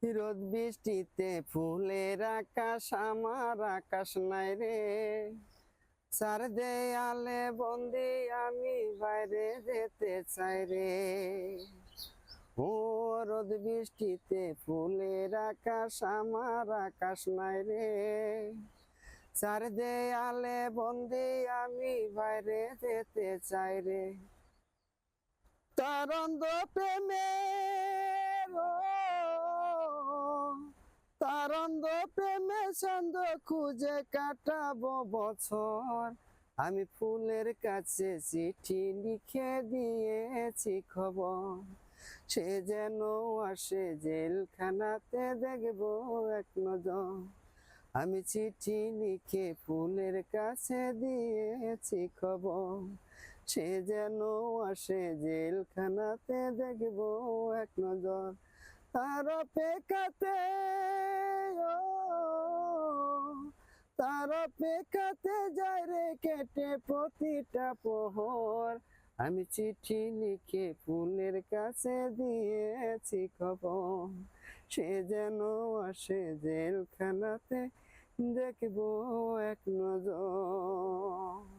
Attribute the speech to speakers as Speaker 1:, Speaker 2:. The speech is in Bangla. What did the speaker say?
Speaker 1: রোদ বৃষ্টিতে ফুলের আকাশ আমার আকাশ নাই রে। চার দেয়ালে বন্দি আমি বাইরে যেতে চাই রে। ও রোদ বৃষ্টিতে ফুলের আকাশ আমার আকাশ নাই রে। চার দেয়ালে বন্দি আমি বাইরে যেতে চাই রে। তার অন্ধ প্রেমের তার অন্ধ প্রেমে ছন্দ খুঁজে কাটাবো বছর। আমি ফুলের কাছে চিঠি লিখে দিয়েছি খবর। সে যেন আসে জেলখানাতে দেখবো এক নজর। আমি চিঠি লিখে ফুলের কাছে দিয়েছি খবর। সে যেন আসে জেলখানাতে দেখবো এক নজর। তার অপেক্ষাতে ও তার অপেক্ষাতে যায় রে কেটে প্রতিটা প্রহর। আমি চিঠি লিখে ফুলের কাছে দিয়েছি খবর। সে যেন আসে জেলখানাতে দেখবো এক নজর।